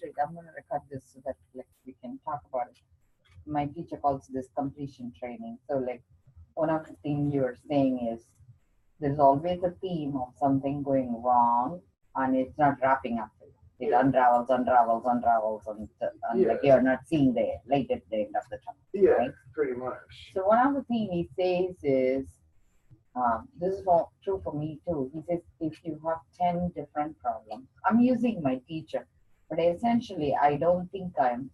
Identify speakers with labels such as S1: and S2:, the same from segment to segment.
S1: retreat, I'm going to record this so that like we can talk about it. My teacher calls this completion training. So like one of the things you were saying is there's always a theme of something going wrong and it's not wrapping up. It unravels, and like you're not seeing the light at the end of the tunnel.
S2: Yeah,
S1: right?
S2: Pretty much.
S1: So one of the things he says is, this is true for me too. He says if you have 10 different problems, I'm using my teacher, but essentially I don't think I'm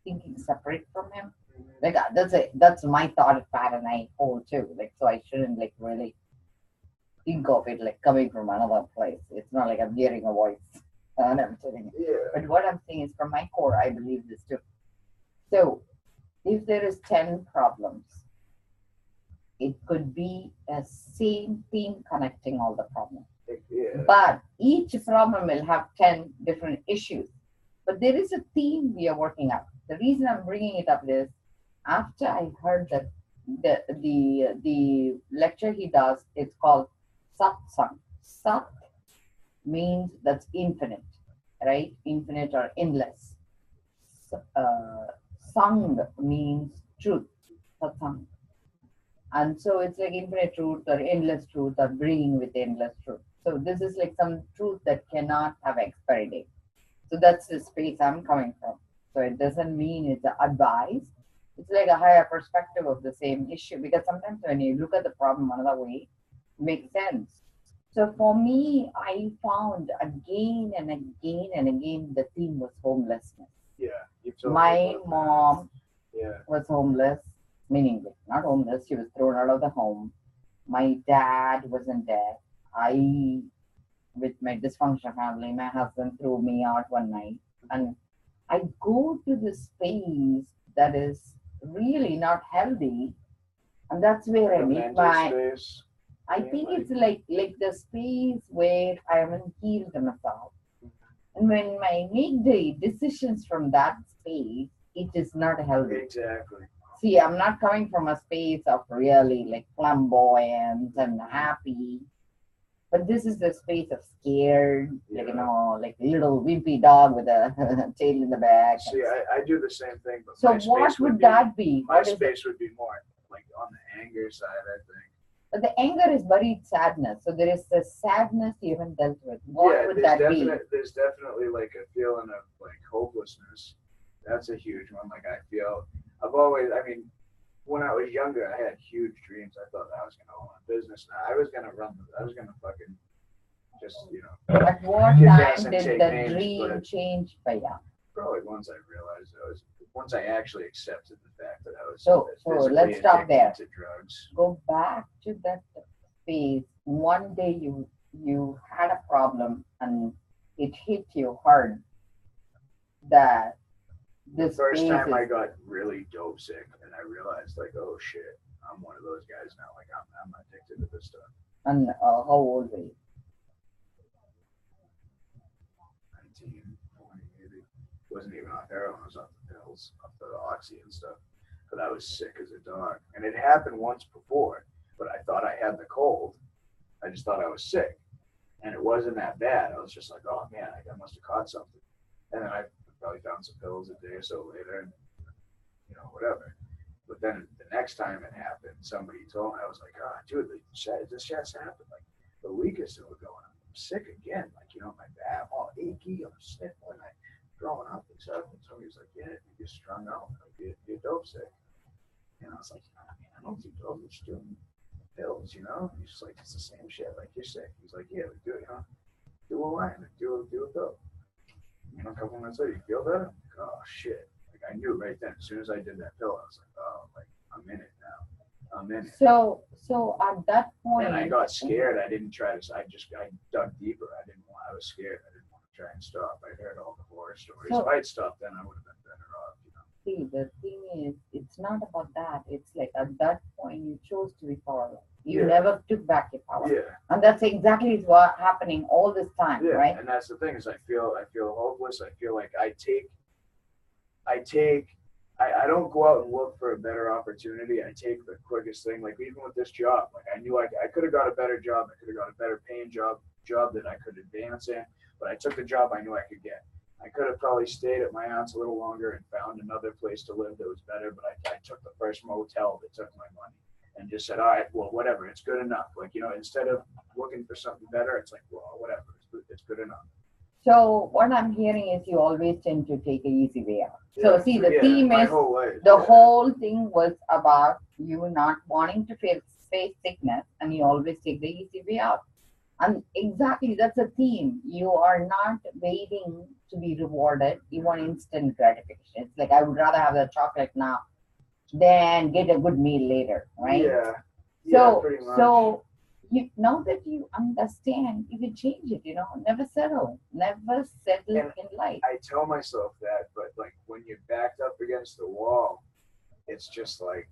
S1: thinking separate from him. Like that's my thought pattern I hold too. Like so I shouldn't like really think of it like coming from another place. It's not like I'm hearing a voice and I'm telling it.
S2: Yeah.
S1: But what I'm saying is from my core, I believe this too. So if there is 10 problems, it could be a same theme connecting all the problems.
S2: Yeah.
S1: But each problem will have 10 different issues. But there is a theme we are working out. The reason I'm bringing it up is after I heard that the lecture he does, it's called satsang. Sat means that's infinite, right? Infinite or endless. Sang means truth. Satsang. And so it's like infinite truth or endless truth or bringing with endless truth. So this is like some truth that cannot have expiry date. So that's the space I'm coming from. So it doesn't mean it's advice. It's like a higher perspective of the same issue, because sometimes when you look at the problem another way, it makes sense. So for me, I found again and again and again the theme was homelessness.
S2: Yeah.
S1: My mom
S2: yeah.
S1: was homeless, meaning not homeless, she was thrown out of the home. My dad wasn't there. With my dysfunctional family, my husband threw me out one night. And I go to this space that is really not healthy. And that's where I make my
S2: space.
S1: I think it's like the space where I haven't healed myself. And when I make the decisions from that space, it is not healthy.
S2: Exactly.
S1: See, I'm not coming from a space of really like flamboyant and happy. But this is the space of scared, like, like a little wimpy dog with a tail in the back.
S2: See, I do the same thing. But
S1: so what would that be?
S2: My space would be more like on the anger side, I think.
S1: But the anger is buried sadness. So there is the sadness you haven't dealt with. What would that be?
S2: There's definitely like a feeling of like hopelessness. That's a huge one. Like when I was younger, I had huge dreams. I thought I was going to own a business. I was going to fucking just,
S1: At what time did the dream change for you?
S2: Probably once I realized once I actually accepted the fact that I was
S1: so let's stop there.
S2: To drugs.
S1: Go back to that phase. One day you had a problem and it hit you hard that
S2: the first time I got really dope sick and I realized like, oh shit, I'm one of those guys now. Like I'm addicted to this stuff. And
S1: how old were you?
S2: 19, 20 maybe. Wasn't even off heroin. I was off the pills, off the oxy and stuff. But I was sick as a dog. And it happened once before, but I thought I had the cold. I just thought I was sick. And it wasn't that bad. I was just like, oh man, I must have caught something. And then I probably found some pills a day or so later, and whatever. But then the next time it happened, somebody told me, I was like, oh, dude, this just happened like a week or so ago, and I'm sick again. Like, my back, I'm all achy, I'm sniffling, I'm throwing up and stuff. And somebody's like, yeah, you get strung out, like you're dope sick. And I was like, oh, man, I don't do dope, I'm just doing pills, He's just like, it's the same shit, like you're sick. He's like, yeah, we do it, do a line, do a dope. A couple minutes later, you feel better? Like, oh shit. Like I knew right then. As soon as I did that pill, I was like, oh, like I'm in it now. I'm in it.
S1: So at that point,
S2: and I got scared. I didn't try to. I dug deeper. I was scared. I didn't want to try and stop. I heard all the horror stories. So, if I had stopped, then I would have been better off.
S1: See, the thing is, it's not about that. It's like at that point, you chose to be powerless. You never took back your power. Yeah. And that's exactly what's happening all this time, right?
S2: And that's the thing is I feel hopeless. I feel like I don't go out and look for a better opportunity. I take the quickest thing. Like even with this job, like I knew I could have got a better job. I could have got a better paying job that I could advance in. But I took the job I knew I could get. I could have probably stayed at my aunt's a little longer and found another place to live that was better, but I took the first motel that took my money and just said, all right, well, whatever, it's good enough. Like, instead of looking for something better, it's like, well, whatever, it's good enough.
S1: So what I'm hearing is you always tend to take an easy way out. So see, the theme
S2: my
S1: is
S2: whole life,
S1: the whole thing was about you not wanting to face sickness, and you always take the easy way out. And exactly, that's a theme. You are not waiting to be rewarded. You want instant gratification. It's like I would rather have the chocolate now than get a good meal later, right?
S2: Yeah.
S1: So,
S2: pretty much.
S1: so now that you understand, you can change it. Never settle
S2: And
S1: in life.
S2: I tell myself that, but like when you're backed up against the wall, it's just like,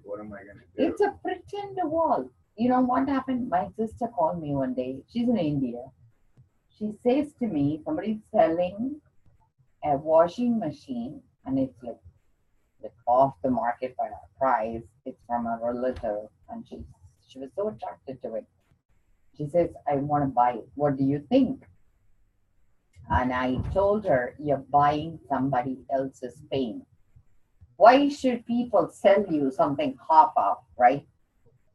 S2: what am I gonna do?
S1: It's a pretend wall. You know what happened? My sister called me one day. She's in India. She says to me, somebody's selling a washing machine, and it's like off the market by a price. It's from a relative, and she was so attracted to it. She says, I want to buy it. What do you think? And I told her, you're buying somebody else's pain. Why should people sell you something half off, right?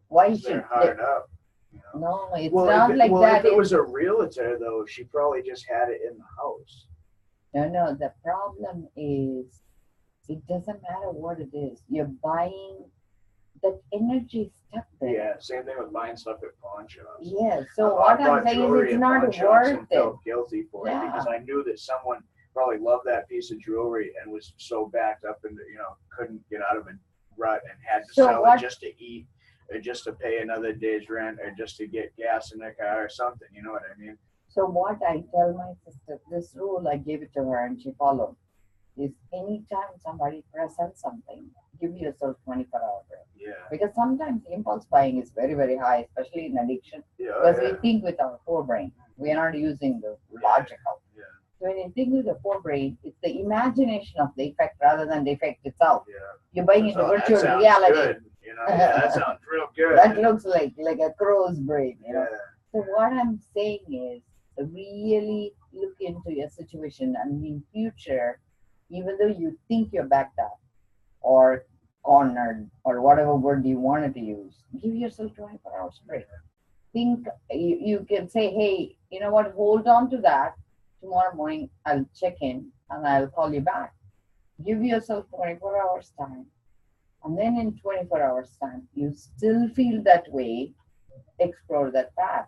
S1: Why should
S2: They're hard up.
S1: No, it's
S2: Well,
S1: not like that.
S2: If it was a realtor, though, she probably just had it in the house.
S1: No, the problem is it doesn't matter what it is. You're buying that energy stuck there.
S2: Yeah, same thing with buying stuff at pawn shops.
S1: Yeah, so what I'm saying is it's not worth it.
S2: Felt guilty for it because I knew that someone probably loved that piece of jewelry and was so backed up and couldn't get out of a rut and had to sell it just to eat or just to pay another day's rent or just to get gas in their car or something. You know what I mean?
S1: So what I tell my sister, this rule I gave it to her and she followed, is anytime somebody presents something, give yourself 24-hour break.
S2: Yeah.
S1: Because sometimes impulse buying is very, very high, especially in addiction. Because we think with our forebrain. We are not using the logical.
S2: Yeah.
S1: So when you think with the forebrain, it's the imagination of the effect rather than the effect itself.
S2: Yeah.
S1: You're buying into virtual reality.
S2: Good. That sounds real good.
S1: That looks like a crow's brain,
S2: Yeah.
S1: So what I'm saying is really look into your situation, and in future, even though you think you're backed up or cornered or whatever word you wanted to use, give yourself 24 hours break. Think you can say, hey, you know what, hold on to that. Tomorrow morning I'll check in and I'll call you back. Give yourself 24 hours time. And then in 24 hours time, you still feel that way, explore that path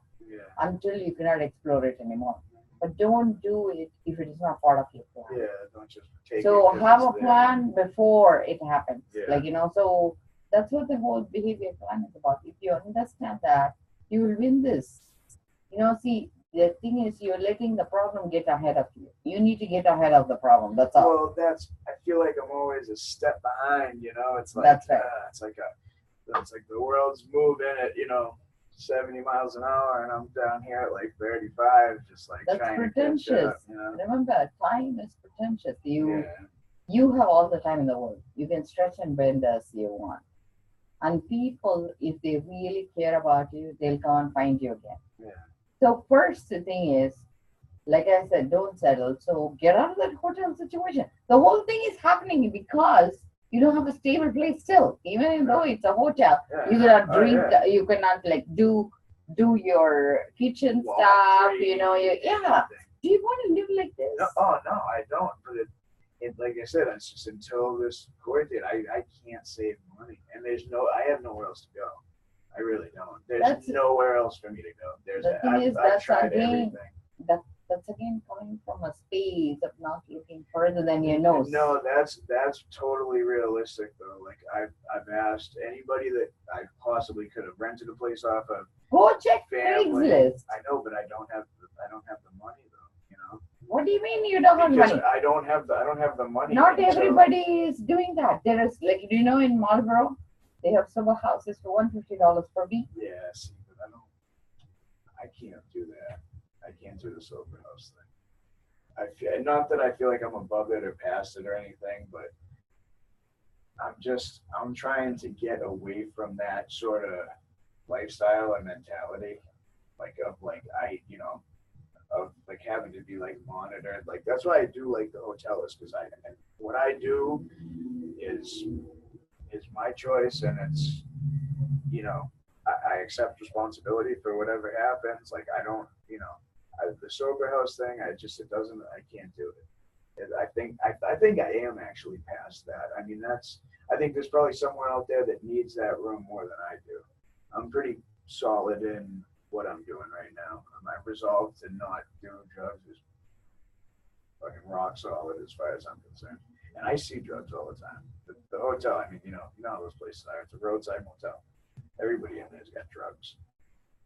S1: until you cannot explore it anymore. But don't do it if it is not part of your plan.
S2: Yeah, don't just take it.
S1: So have a plan before it happens.
S2: Yeah.
S1: So that's what the whole behavior plan is about. If you understand that, you will win this. See, the thing is you're letting the problem get ahead of you. You need to get ahead of the problem. That's all.
S2: Well, I feel like I'm always a step behind, It's like
S1: That's right.
S2: It's like the world's moving at 70 miles an hour and I'm down here at like 35, just like
S1: That's
S2: trying
S1: pretentious.
S2: to catch up,
S1: Remember, time is pretentious. You have all the time in the world. You can stretch and bend as you want. And people, if they really care about you, they'll come and find you again.
S2: Yeah.
S1: So first the thing is, like I said, don't settle. So get out of that hotel situation. The whole thing is happening because you don't have a stable place still. Even though it's a hotel, you cannot drink. You cannot do your kitchen stuff. Do you want to live like this?
S2: No, I don't. But like I said, it's just until this court date, I can't save money, and I have nowhere else to go. I really don't. There's nowhere else for me to go. I've tried everything.
S1: That's again coming from a space of not looking further than your nose.
S2: No, that's totally realistic though. Like I've asked anybody that I possibly could have rented a place off of.
S1: Go check
S2: family.
S1: Craigslist.
S2: I know, but I don't have the money though.
S1: What do you mean you don't have money?
S2: I don't have the money.
S1: Not everybody is doing that. There is in Marlboro, they have sober houses for $150 per week.
S2: Yeah, see, but I can't do that. I can't do the sober house thing. Not that I feel like I'm above it or past it or anything, but I'm trying to get away from that sort of lifestyle and mentality, of like having to be like monitored. Like that's why I do like the hotels, because what I do is my choice, and it's, you know, I accept responsibility for whatever happens. Like I don't, the sober house thing, I can't do it. I think I am actually past that. I mean, I think there's probably someone out there that needs that room more than I do. I'm pretty solid in what I'm doing right now. My resolve to not do drugs is fucking rock solid as far as I'm concerned. And I see drugs all the time. The hotel, I mean, you know how those places are. It's a roadside motel. Everybody in there's got drugs,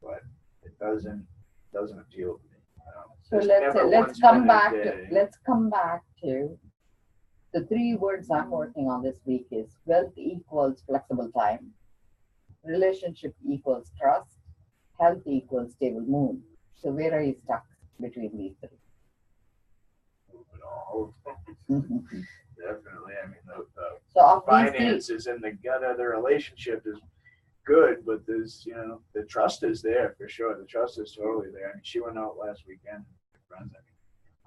S2: but it doesn't appeal to me.
S1: So let's come back to the three words I'm working on this week is wealth equals flexible time, relationship equals trust, health equals stable mood. So where are you stuck between these three?
S2: Moving all definitely. I mean,
S1: so of
S2: finances and the gut of the relationship is good, but there's, the trust is there for sure. The trust is totally there. I mean, she went out last weekend with friends. I mean,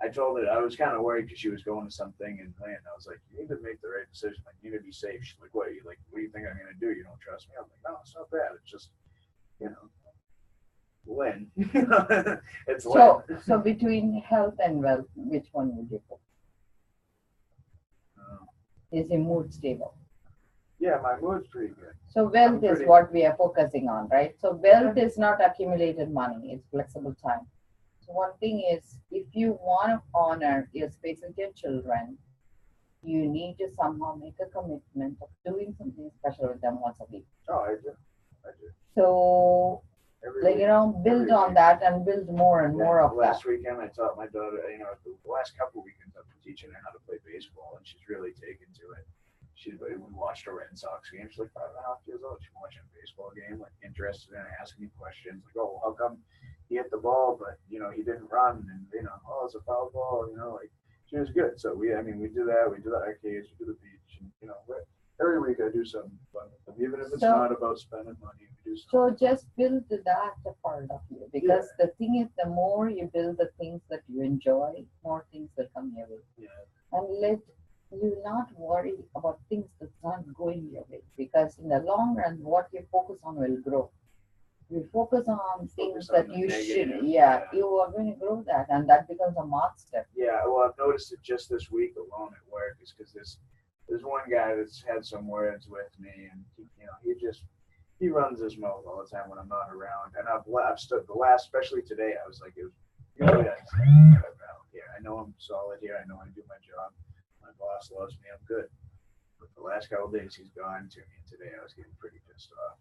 S2: I told her I was kind of worried because she was going to something and playing. I was like, you need to make the right decision. Like, you need to be safe. She's like, what do you think I'm going to do? You don't trust me? I'm like, no, it's not bad. It's just, Lynn. It's
S1: so
S2: Lynn.
S1: So between health and wealth, which one would you put? Is your mood stable?
S2: Yeah, my mood's pretty good.
S1: So wealth is what we are focusing on, right? So wealth is not accumulated money, it's flexible time. So one thing is, if you want to honor your space with your children, you need to somehow make a commitment of doing something special with them once a week.
S2: Oh, I do.
S1: So, build on that and build more and more of that.
S2: Last weekend, I taught my daughter, the last couple of weekends I've been teaching her how to play baseball, and she's really taken to it. We watched a Red Sox game. She's like 5.5 years old. She's watching a baseball game, like interested in asking me questions. Like, oh, how come he hit the ball, but he didn't run? And oh, it's a foul ball. Like she was good. So we do that. We do the arcades. We do the beach. And every week I do something fun with them, even if it's not about spending money. We do something.
S1: So just build that part of you, because the thing is, the more you build the things that you enjoy, more things will come your way.
S2: Yeah.
S1: And let you not worry about things that's not going your way, because in the long run, what you focus on will grow. You focus on things that you should, you are going to grow that, and that becomes a monster.
S2: Yeah, well, I've noticed it just this week alone at work, is because there's one guy that's had some words with me, and he runs his mouth all the time when I'm not around, and I've stood especially today, I was like, I know I'm solid here, I know I do my job. My boss loves me. I'm good. But the last couple of days he's gone to me. Today I was getting pretty pissed off.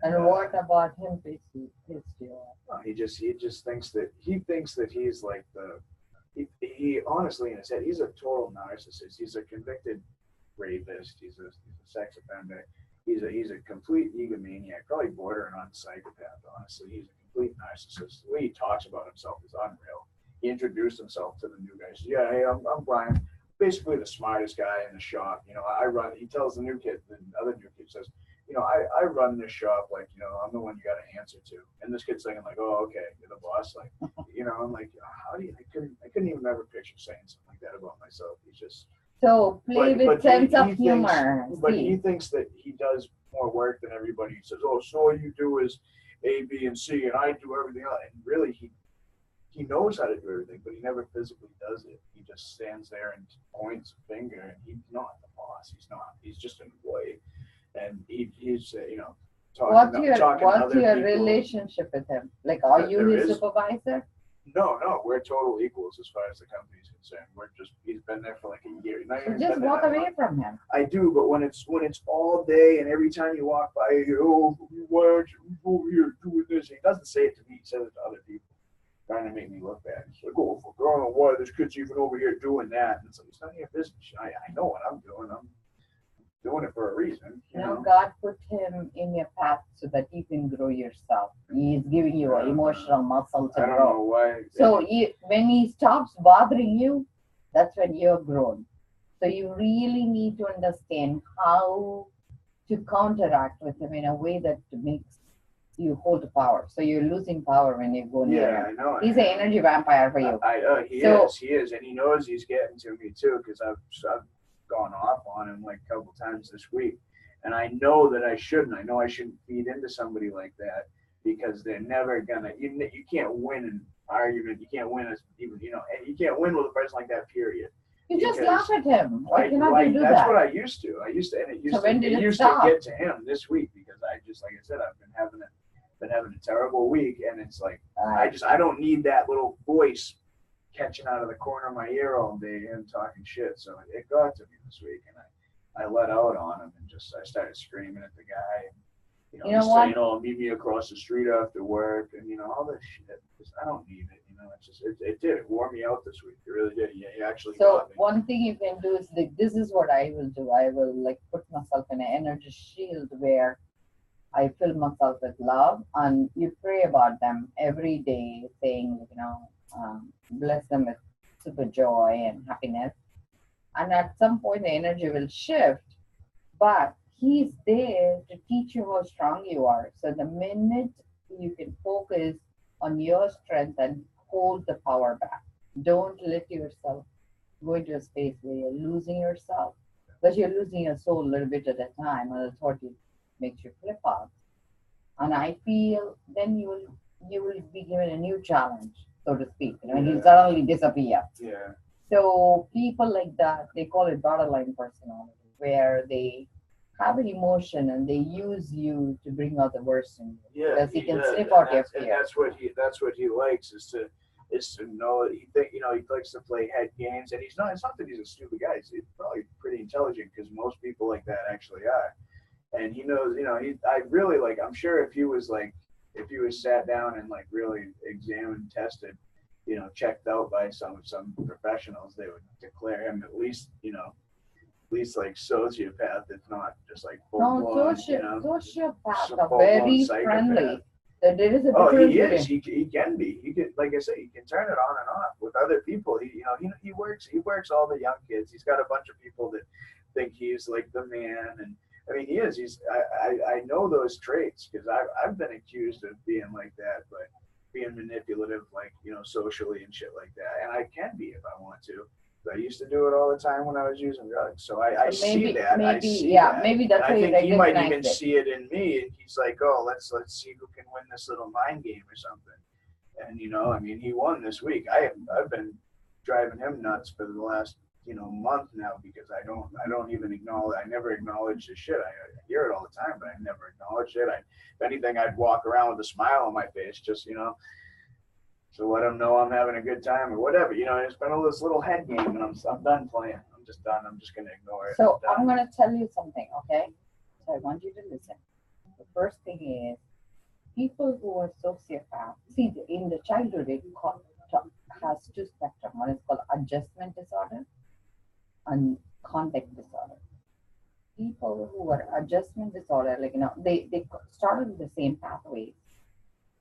S1: And what about him pissed you off?
S2: Well, he just thinks that he's like he honestly in his head, he's a total narcissist. He's a convicted rapist. He's a sex offender. He's a complete egomaniac, probably bordering on psychopath. Honestly, he's a complete narcissist. The way he talks about himself is unreal. He introduced himself to the new guys. Yeah, hey, I'm Brian. Basically the smartest guy in the shop. He tells the other new kid says, I run this shop, like, I'm the one you got to answer to. And this kid's thinking like, oh, okay, you're the boss. Like, I'm like, how do you, I couldn't even ever picture saying something like that about myself. He's just.
S1: So play with sense of humor.
S2: But he thinks that he does more work than everybody. He says, oh, so all you do is A, B, and C, and I do everything else. And really, he knows how to do everything, but he never physically does it. He just stands there and points a finger, and he's not the boss. He's not. He's just an employee, and he's talking.
S1: What's your relationship with him? Like, are you his supervisor?
S2: No, we're total equals as far as the company's concerned. He's been there for like a year.
S1: So just walk away from him.
S2: I do, but when it's all day and every time you walk by, why aren't you over here doing this? He doesn't say it to me. He says it to other people, trying to make me look bad. He's like, oh, I don't know why this kid's even over here doing that. And it's like, it's none of your business. I know what I'm doing. I'm doing it for a reason.
S1: God put him in your path so that you can grow yourself. He's giving you an emotional muscle to grow.
S2: I don't know why.
S1: So when he stops bothering you, that's when you're grown. So you really need to understand how to counteract with him in a way that makes you hold the power. So you're losing power when you go near
S2: Yeah, I
S1: him.
S2: know.
S1: He's an energy vampire for you.
S2: He is, and he knows he's getting to me too, because I've gone off on him like a couple times this week, and I know that I shouldn't. I know I shouldn't feed into somebody like that, because they're never gonna. You can't win an argument. You can't win even and you can't win with a person like that. Period.
S1: You just laugh at him. Why cannot you do
S2: that's
S1: that?
S2: what I used to. And it used
S1: So when
S2: to.
S1: did
S2: It
S1: it
S2: used
S1: stop?
S2: to get to him this week, because I just, like I said, I've been having a terrible week, and it's like I don't need that little voice catching out of the corner of my ear all day and talking shit. So it got to me this week, and I let out on him, and I started screaming at the guy. And,
S1: You know
S2: he's
S1: what?
S2: saying, "Oh, meet me across the street after work," and all this shit. I don't need it. It's just it did. It wore me out this week. It really did. Yeah, you actually
S1: So
S2: got me.
S1: one thing you can do is this is what I will do. I will like put myself in an energy shield where I fill myself with love, and you pray about them every day, saying, bless them with super joy and happiness. And at some point, the energy will shift, but he's there to teach you how strong you are. So the minute you can focus on your strength and hold the power back, don't let yourself go into a space where you're losing yourself, because you're losing your soul a little bit at a time, and that's what makes you flip out. And I feel then you will be given a new challenge, so to speak. He'll suddenly disappear.
S2: Yeah.
S1: So people like that, they call it borderline personality, where they have an emotion and they use you to bring out the worst in you.
S2: Yeah,
S1: because he can slip out your fear.
S2: And that's what he likes is to know that he likes to play head games, and it's not that he's a stupid guy. He's probably pretty intelligent, because most people like that actually are. And he knows, I really I'm sure if he was sat down and really examined, tested, checked out by some professionals, they would declare him at least sociopath, if not just full blown,
S1: sociopaths are very friendly. There is a difference.
S2: He is. He can be. He can, like I say, he can turn it on and off with other people. He works all the young kids. He's got a bunch of people that think he's like the man, and I mean he is. I know those traits, because I've been accused of being like that, but being manipulative, socially and shit like that, and I can be if I want to. I used to do it all the time when I was using drugs, so I see that.
S1: Maybe that's why
S2: I think he might even see it in me, and he's like, "Oh, let's see who can win this little mind game or something." And he won this week. I've been driving him nuts for the last month now, because I don't even acknowledge. I never acknowledge his shit. I hear it all the time, but I never acknowledge it. If anything, I'd walk around with a smile on my face, just to let him know I'm having a good time or whatever. It's been this little head game, and I'm done playing. I'm just done. I'm just gonna ignore it.
S1: So I'm gonna tell you something, okay? So I want you to listen. The first thing is, people who are sociopaths, see, in the childhood, it has two spectrum. One is called adjustment disorder and conduct disorder. People who are adjustment disorder, they started with the same pathways.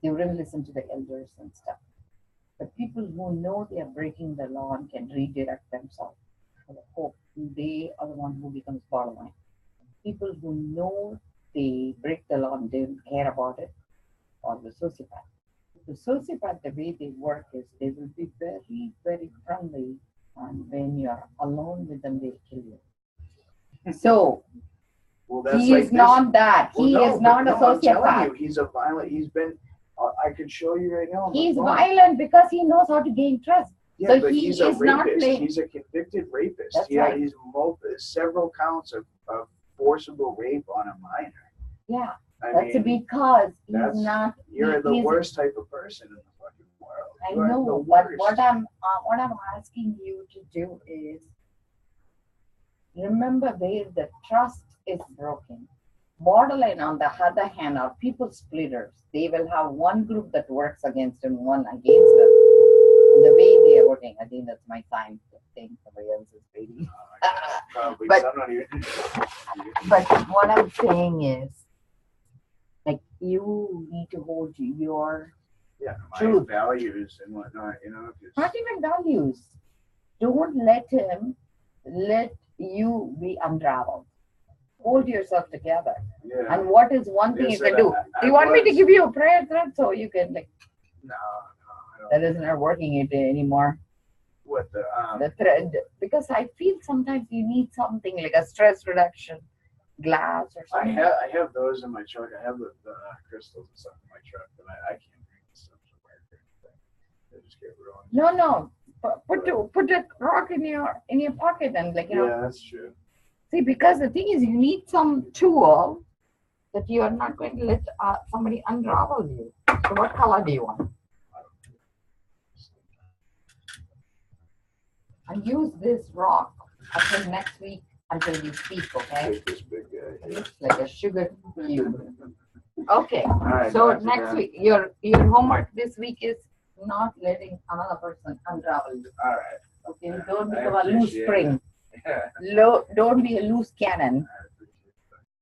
S1: They wouldn't listen to the elders and stuff. But people who know they are breaking the law and can redirect themselves for the hope, they are the one who becomes borderline. People who know they break the law and don't care about it are the sociopath. The sociopath, the way they work is they will be very, very friendly, and when you are alone with them, they'll kill you. So he is not that. He is not a sociopath.
S2: I'm telling you, he's a violent. He's been. I could show you right now.
S1: He's violent because he knows how to gain trust.
S2: Yeah,
S1: so
S2: but
S1: he
S2: he's a
S1: is
S2: rapist.
S1: Not playing.
S2: He's a convicted rapist.
S1: That's right.
S2: He's several counts of forcible rape on a minor.
S1: Yeah, that's because he's not.
S2: You're the worst type of person in the fucking world.
S1: I know, but what I'm asking you to do is remember where the trust is broken. Borderline, on the other hand, are people splitters. They will have one group that works against them, one against them. And the way they are working, I think that's my sign saying somebody else is waiting.
S2: Probably,
S1: but what I'm saying is, you need to hold your truth.
S2: Values and whatnot,
S1: Not even values. Don't let him let you be unraveled. hold yourself together.
S2: Yeah.
S1: And what is one thing
S2: Yeah,
S1: you
S2: so
S1: can do?
S2: I
S1: Do you want me to
S2: was-
S1: give you a prayer thread so you can like
S2: No, I
S1: that
S2: don't.
S1: isn't working it anymore?
S2: What
S1: The thread, because I feel sometimes you need something like a stress reduction glass or something.
S2: I have those in my truck. I have the crystals and stuff in my truck, but I can't drink the stuff from my drink. They just get ruined.
S1: No. Put the rock in your pocket and like
S2: Yeah, that's true.
S1: see, because the thing is you need some tool that you are not going to let somebody unravel you. So what color do you want? And use this rock until next week until you speak, okay?
S2: Take this big guy.
S1: It looks like a sugar cube. Okay.
S2: All right.
S1: So
S2: Dr.
S1: next
S2: Dan.
S1: week, your homework this week is not letting another person unravel you.
S2: All right.
S1: Okay, don't
S2: I
S1: become a loose
S2: appreciate
S1: spring.
S2: Yeah.
S1: Don't be a loose cannon.